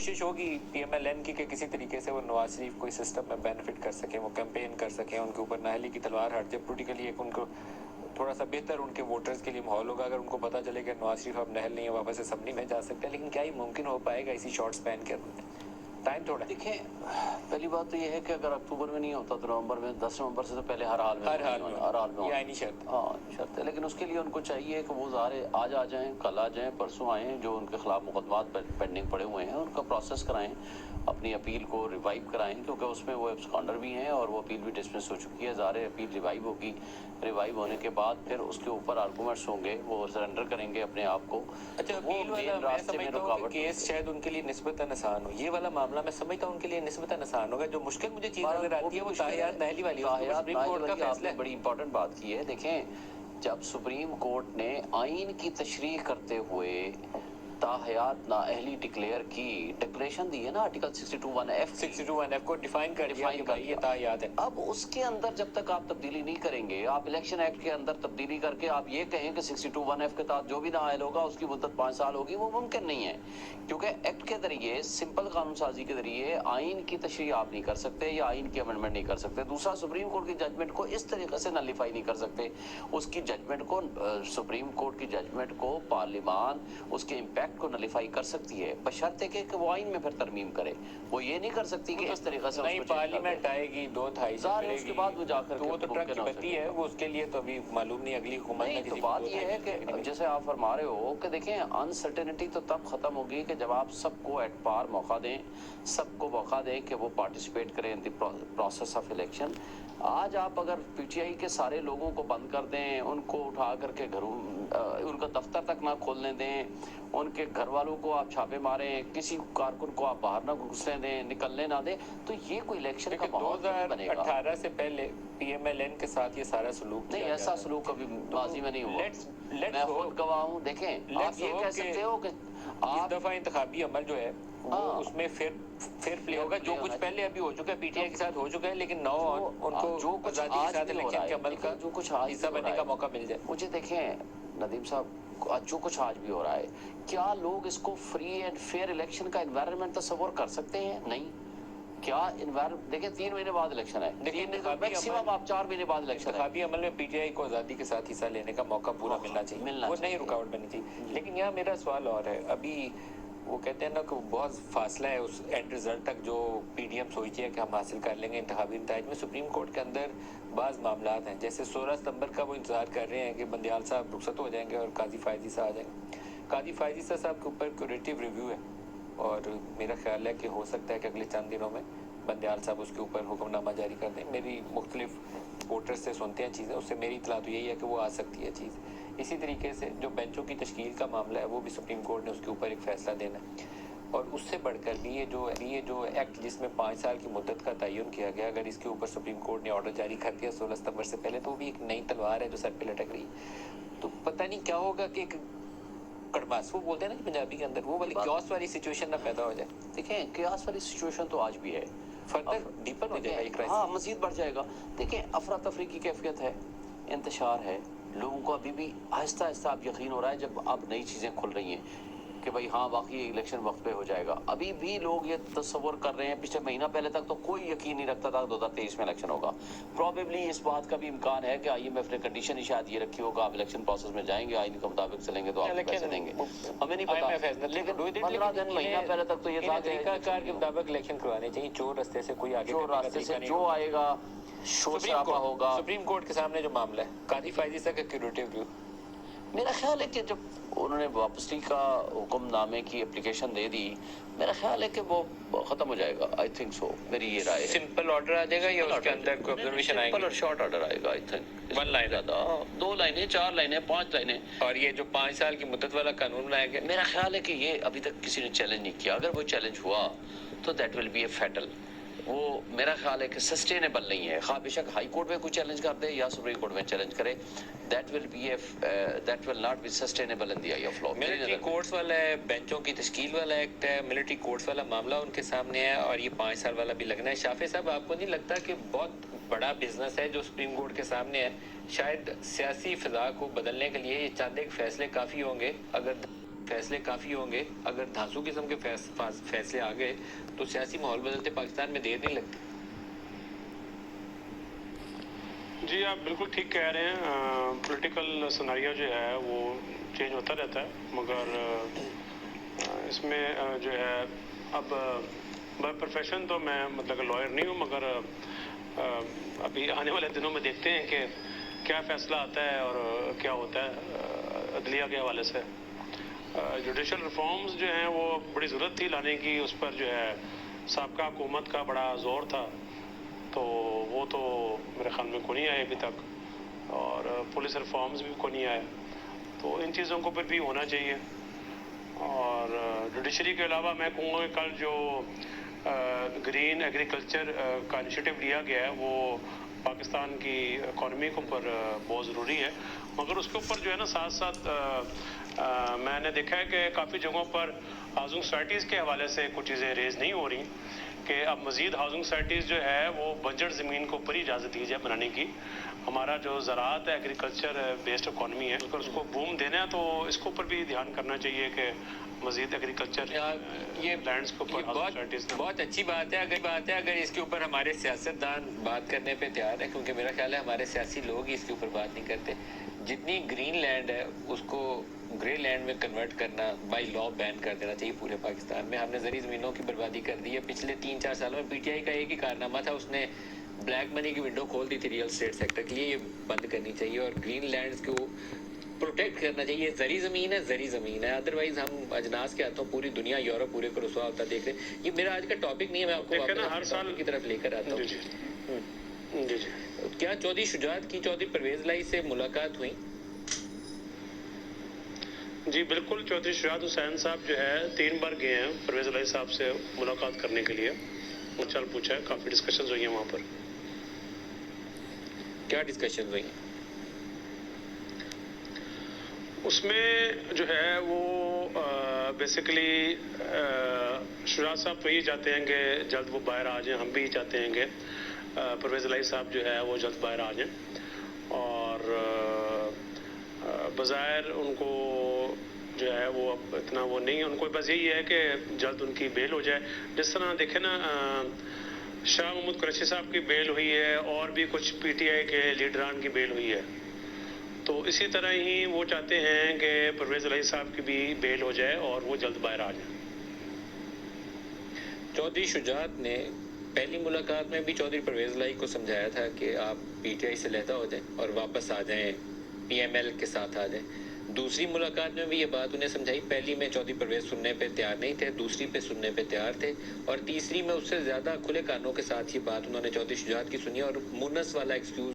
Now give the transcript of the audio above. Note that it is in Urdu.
کوشش ہوگی PMLN کی کہ کسی طریقے سے وہ نواز شریف کو اس سسٹم میں بینیفٹ کر سکیں, وہ کیمپین کر سکیں, ان کے اوپر نااہلی کی تلوار ہٹ جائے, پولیٹیکلی ایک ان کو تھوڑا سا بہتر ان کے ووٹرز کے لیے ماحول ہوگا اگر ان کو پتہ چلے کہ نواز شریف اب نہل نہیں ہے, واپس اسمبلی میں جا سکتے ہیں. لیکن کیا یہ ممکن ہو پائے گا اسی شارٹ سپین کے اندر؟ ٹائم تھوڑا. دیکھیں, پہلی بات تو یہ ہے کہ اگر اکتوبر میں نہیں ہوتا تو نومبر میں, 10 نومبر سے تو پہلے ہر حال میں یہ آئینی شرط. ہاں شرط ہے, لیکن اس کے لیے ان کو چاہیے کہ وہ ظاہر آج آ جائیں, کل آ جائیں, پرسوں آئیں, جو ان کے خلاف مقدمات پینڈنگ پڑے ہوئے ہیں ان کا پروسیس کرائیں, اپنی اپیل کو ریوائیو کرائیں, کیونکہ اس میں وہ ایبسکانڈر بھی ہیں اور وہ اپیل بھی ڈسمس ہو چکی ہے. ظاہر اپیل ریوائیو ہوگی, ریوائیو ہونے کے بعد پھر اس کے اوپر آرگومنٹس ہوں گے, وہ سرنڈر کریں گے اپنے آپ کو. اچھا, اپیل والا میں سمجھتا ہوں کہ کیس شاید ان کے لیے نسبتاً آسان ہو, یہ والا معاملہ میں سمجھتا ہوں ان کے لیے نسبتاً آسان ہوگا. جو مشکل مجھے چیز نظر آتی ہے وہ تاحیات نااہلی والی ہے. سپریم کورٹ کا فیصلہ ہے. بڑی امپورٹنٹ بات کی ہے. دیکھیں, جب سپریم کورٹ نے آئین کی تشریح کرتے ہوئے تاحیات نااہلی ڈکلیئر کی, ڈکلیریشن دی ہے نا آرٹیکل 62(1)(f) 62(1)(f) کو ڈیفائن کر دیا کہ بھائی یہ تاحیات ہے. اب اس کے اندر جب تک آپ تبدیلی نہیں کریں گے, آپ الیکشن ایکٹ کے اندر تبدیلی کر کے آپ یہ کہیں کہ 62(1)(f) کے تحت جو بھی نااہل ہوگا اس کی مدت 5 سال ہوگی, وہ ممکن نہیں ہے. کیونکہ ایکٹ کے ذریعے, سمپل قانون سازی کے ذریعے آئین کی تشریح آپ نہیں کر سکتے یا آئین کی امنڈمنٹ نہیں کر سکتے. دوسرا, سپریم کورٹ کی ججمنٹ کو اس طریقے سے نلیفائی نہیں کر سکتے. اس کی ججمنٹ کو, سپریم کورٹ کی ججمنٹ کو پارلیمان اس کے امپیکٹ کو نلیفائی کر سکتی ہے, بشرطے کہ وہ آئین میں پھر ترمیم کرے. وہ یہ نہیں کر سکتی کہ اس طریقے سے نہیں, پارلیمنٹ آئے گی 2/3 سے پڑے اس کے گی, بعد وہ جا کر تو وہ تو ٹرک کی بتی ہے, وہ اس کے لیے تو ابھی معلوم نہیں اگلی حکومت میں. تو بات یہ ہے کہ جیسے آپ فرما رہے ہو کہ دیکھیں, انسرٹینٹی تو تب ختم ہوگی کہ جب آپ سب کو ایٹ پار موقع دیں, سب کو موقع دیں کہ وہ پارٹیسپیٹ کریں ان دی پروسیس آف الیکشن. آج آپ اگر پی ٹی آئی کے سارے لوگوں کو بند کر دیں, ان کو اٹھا کر کے گھروں, ان کا دفتر تک نہ کھولنے دیں, ان کے گھر والوں کو آپ چھاپے ماریں, کسی کارکن کو آپ باہر نہ گھسنے دیں, نکلنے نہ دیں, تو یہ کوئی الیکشن کا ماحول نہیں بنے گا. 2018 سے پہلے PMLN کے ساتھ یہ سارا سلوک نہیں, ایسا سلوک کبھی ماضی میں نہیں ہوا. میں خود گواہ ہوں. دیکھیں, آپ یہ کہہ سکتے ہو کہ اس دفعہ انتخابی عمل جو ہے وہ اس میں فیئر پلے ہوگا. جو کچھ پہلے ابھی ہو چکا ہے, PTI کے ساتھ ہو چکا ہے, لیکن نو ان کو جو کچھ آزادی کے ساتھ آج بھی ہو الیکشن رہا کے عمل کا جو کچھ آج حصہ بننے کا موقع مل جائے. مجھے دیکھیں ندیم صاحب, جو کچھ آج بھی ہو رہا ہے, کیا لوگ اس کو فری اینڈ فیئر الیکشن کا انوائرمنٹ تصور کر سکتے ہیں؟ نہیں. کیا انوائرمنٹ, دیکھیں 3 مہینے بعد الیکشن ہے, میکسیمم آپ 4 مہینے بعد الیکشن ہے. انتخابی عمل میں PTI کو آزادی کے ساتھ حصہ لینے کا موقع پورا ملنا چاہیے, وہ نہیں رکاوٹ بننی چاہیے. لیکن یہاں میرا سوال اور ہے, ابھی وہ کہتے ہیں نا کہ بہت فاصلہ ہے اس اینڈ رزلٹ تک جو PDM سوچتی ہے کہ ہم حاصل کر لیں گے انتخابی نتائج میں. سپریم کورٹ کے اندر بعض معاملات ہیں, جیسے 16 ستمبر کا وہ انتظار کر رہے ہیں کہ بندیال صاحب رخصت ہو جائیں گے اور قاضی فائز عیسیٰ آ جائیں گے. قاضی فائز عیسیٰ صاحب کے اوپر کیوریٹیو ریویو ہے, اور میرا خیال ہے کہ ہو سکتا ہے کہ اگلے چند دنوں میں بندیال صاحب اس کے اوپر حکم نامہ جاری کر دیں. میری مختلف ووٹر سے سنتے ہیں چیزیں, اس سے میری اطلاع تو یہی ہے کہ وہ آ سکتی ہے چیز. اسی طریقے سے جو بینچوں کی تشکیل کا معاملہ ہے, وہ بھی سپریم کورٹ نے اس کے اوپر ایک فیصلہ دینا ہے. اور اس سے بڑھ کر بھی یہ جو ایکٹ جس میں 5 سال کی مدت کا تعین کیا گیا, اگر اس کے اوپر سپریم کورٹ نے آرڈر جاری کر دیا 16 ستمبر سے پہلے, تو وہ بھی ایک نئی تلوار ہے جو سر پہ لٹک رہی ہے. تو پتہ نہیں کیا ہوگا کہ ایک کڑماس, وہ بولتے ہیں نا پنجابی کے اندر, وہ والی کیوس والی سچویشن نہ پیدا ہو جائے. دیکھیں, کیوس والی سچویشن تو آج بھی ہے, فردر ڈیپن ہو جائے گا یہ کرائسس. ہاں, مزید بڑھ جائے گا. دیکھیں, افراتفری کی کیفیت ہے, انتشار ہے, لوگوں کو ابھی بھی آہستہ آہستہ اب یقین ہو رہا ہے جب اب نئی چیزیں کھل رہی ہیں کہ بھائی ہاں واقعی الیکشن وقت پہ ہو جائے گا. ابھی بھی لوگ یہ تصور کر رہے ہیں, پچھلے مہینہ پہلے تک تو کوئی یقین نہیں رکھتا تھا 2023 میں الیکشن ہوگا. پروبیبلی اس بات کا بھی امکان ہے کہ IMF نے کنڈیشن ہی شاید یہ رکھی ہوگا, آپ الیکشن پروسیس میں جائیں گے, آئین کے مطابق چلیں گے تو آپ پیسے دیں گے. ہمیں نہیں پتا, لیکن 15 دن مہینہ پہلے تک تو یہ تھا کہ طریقہ کار کے مطابق الیکشن کروانے چاہیے, چور راستے سے کوئی آگے, جو راستے سے جو آئے گا شور شرابہ ہوگا. سپریم کورٹ کے سامنے جو معاملہ ہے قاضی فائز عیسیٰ کا کیوریٹیو ریویو, میرا خیال ہے کہ جب انہوں نے واپسی کا حکم نامے کی اپلیکیشن دے دی, میرا خیال ہے کہ وہ ختم ہو جائے گا. آئی تھنک سو, میری یہ رائے ہے. سمپل آرڈر آ جائے گا یا اس کے اندر کوئی آبزرویشن آئیں گے؟ سمپل اور شارٹ آرڈر آئے گا. آئی تھنک 1 لائن, 2 لائنیں, 4 لائنیں, 5 لائنیں. اور یہ جو 5 سال کی مدت والا قانون بنایا گیا, میرا خیال ہے کہ یہ ابھی تک کسی نے چیلنج نہیں کیا. اگر وہ چیلنج ہوا تو that will be a fatal. وہ میرا خیال ہے کہ سسٹینیبل نہیں ہے. خواہ بے شک ہائی کورٹ میں کوئی چیلنج کر دے یا سپریم کورٹ میں چیلنج کرے, that will not be sustainable in the eye of law. Military courts والا ہے, بینچوں کی تشکیل والا ایکٹ ہے, ملٹری کورٹس والا معاملہ ان کے سامنے ہے, اور یہ 5 سال والا بھی لگنا ہے. شافی صاحب, آپ کو نہیں لگتا کہ بہت بڑا بزنس ہے جو سپریم کورٹ کے سامنے ہے؟ شاید سیاسی فضا کو بدلنے کے لیے یہ چند ایک فیصلے کافی ہوں گے, اگر فیصلے کافی ہوں گے. اگر دھانسو قسم کے فیصلے آ گئے تو سیاسی ماحول بدلتے پاکستان میں دیر نہیں لگتی. جی آپ بالکل ٹھیک کہہ رہے ہیں. پولیٹیکل سناریو جو ہے وہ چینج ہوتا رہتا ہے، مگر اس میں جو ہے اب بائی پروفیشن تو میں مطلب لائر نہیں ہوں، مگر ابھی آنے والے دنوں میں دیکھتے ہیں کہ کیا فیصلہ آتا ہے اور کیا ہوتا ہے عدلیہ کے حوالے سے. جوڈیشل ریفارمز جو ہیں وہ بڑی ضرورت تھی لانے کی، اس پر جو ہے سابقہ حکومت کا بڑا زور تھا، تو وہ تو میرے خیال میں کو نہیں آئے ابھی تک، اور پولیس ریفارمز بھی کو نہیں آئے. تو ان چیزوں کو پھر بھی ہونا چاہیے. اور جوڈیشری کے علاوہ میں کہوں گا کہ کل جو گرین ایگریکلچر کا انیشیٹو لیا گیا ہے وہ پاکستان کی اکانومی کے اوپر بہت ضروری ہے، مگر اس کے اوپر جو ہے نا ساتھ ساتھ میں نے دیکھا ہے کہ کافی جگہوں پر ہاؤسنگ سوسائٹیز کے حوالے سے کچھ چیزیں ریز نہیں ہو رہی کہ اب مزید ہاؤسنگ سوسائٹیز جو ہے وہ بنجر زمین کے اوپر ہی اجازت دی جائے بنانے کی. ہمارا جو زراعت ہے ایگریکلچر بیسڈ اکانومی ہے، اگر اس کو بوم دینا ہے تو اس کے اوپر بھی دھیان کرنا چاہیے کہ مزید ایگریکلچر یہ لینڈس کے اوپر بہت اچھی بات ہے اگر اس کے اوپر ہمارے سیاستدان بات کرنے پہ تیار ہے، کیونکہ میرا خیال ہے ہمارے سیاسی لوگ ہی اس کے اوپر بات نہیں کرتے. جتنی گرین لینڈ ہے اس کو گرے لینڈ میں کنورٹ کرنا بائی لا بین کر دینا چاہیے پورے پاکستان میں. ہم نے زرعی زمینوں کی بربادی کر دی ہے. پچھلے 3-4 سالوں میں پی ٹی آئی کا ایک ہی کارنامہ تھا، اس نے بلیک منی کی ونڈو کھول دی تھی ریئل اسٹیٹ سیکٹر کے لیے. یہ بند کرنی چاہیے اور گرین لینڈز کو پروٹیکٹ کرنا چاہیے. زرعی زمین ہے، ادروائز ہم اجناس کے ہاتھوں پوری دنیا یورپ پورے کو رسوا ہوتا دیکھ رہے ہیں. یہ میرا آج کا ٹاپک نہیں ہے، میں آپ کو ہر سال کی طرف لے کر آتا ہوں. جی کیا چودھری شجاعت کی چودھری پرویز لائی سے ملاقات ہوئی؟ جی بالکل. چودھری شجاعت حسین صاحب جو ہے 3 بار گئے ہیں پرویز الہی صاحب سے ملاقات کرنے کے لیے. چل پوچھا ہے، کافی ڈسکشنز ہوئی ہیں وہاں پر. کیا ڈسکشنز ہوئی ہیں؟ اس میں جو ہے وہ بیسیکلی شجاعت صاحب تو یہ چاہتے ہیں کہ جلد وہ باہر آ جائیں، ہم بھی چاہتے ہیں کہ پرویز الہی صاحب جو ہے وہ جلد باہر آ جائیں، اور بظاہر ان کو جو ہے وہ اب اتنا وہ نہیں ہے، ان کو بس یہی ہے کہ جلد ان کی بیل ہو جائے. جس طرح دیکھیں نا شاہ محمود قریشی صاحب کی بیل ہوئی ہے، اور بھی کچھ پی ٹی آئی کے لیڈران کی بیل ہوئی ہے، تو اسی طرح ہی وہ چاہتے ہیں کہ پرویز الہی صاحب کی بھی بیل ہو جائے اور وہ جلد باہر آ جائیں. چودھری شجاعت نے پہلی ملاقات میں بھی چودھری پرویز الہی کو سمجھایا تھا کہ آپ پی ٹی آئی سے علیحدہ ہو جائیں اور واپس آ جائیں، پی ایم ایل کے ساتھ آ جائیں. دوسری ملاقات میں بھی یہ بات انہیں سمجھائی. پہلی میں چودھری پرویز سننے پہ تیار نہیں تھے، دوسری پہ سننے پہ تیار تھے، اور تیسری میں اس سے زیادہ کھلے کانوں کے ساتھ یہ بات انہوں نے چودھری شجاعت کی سنی اور مونس والا ایکسکیوز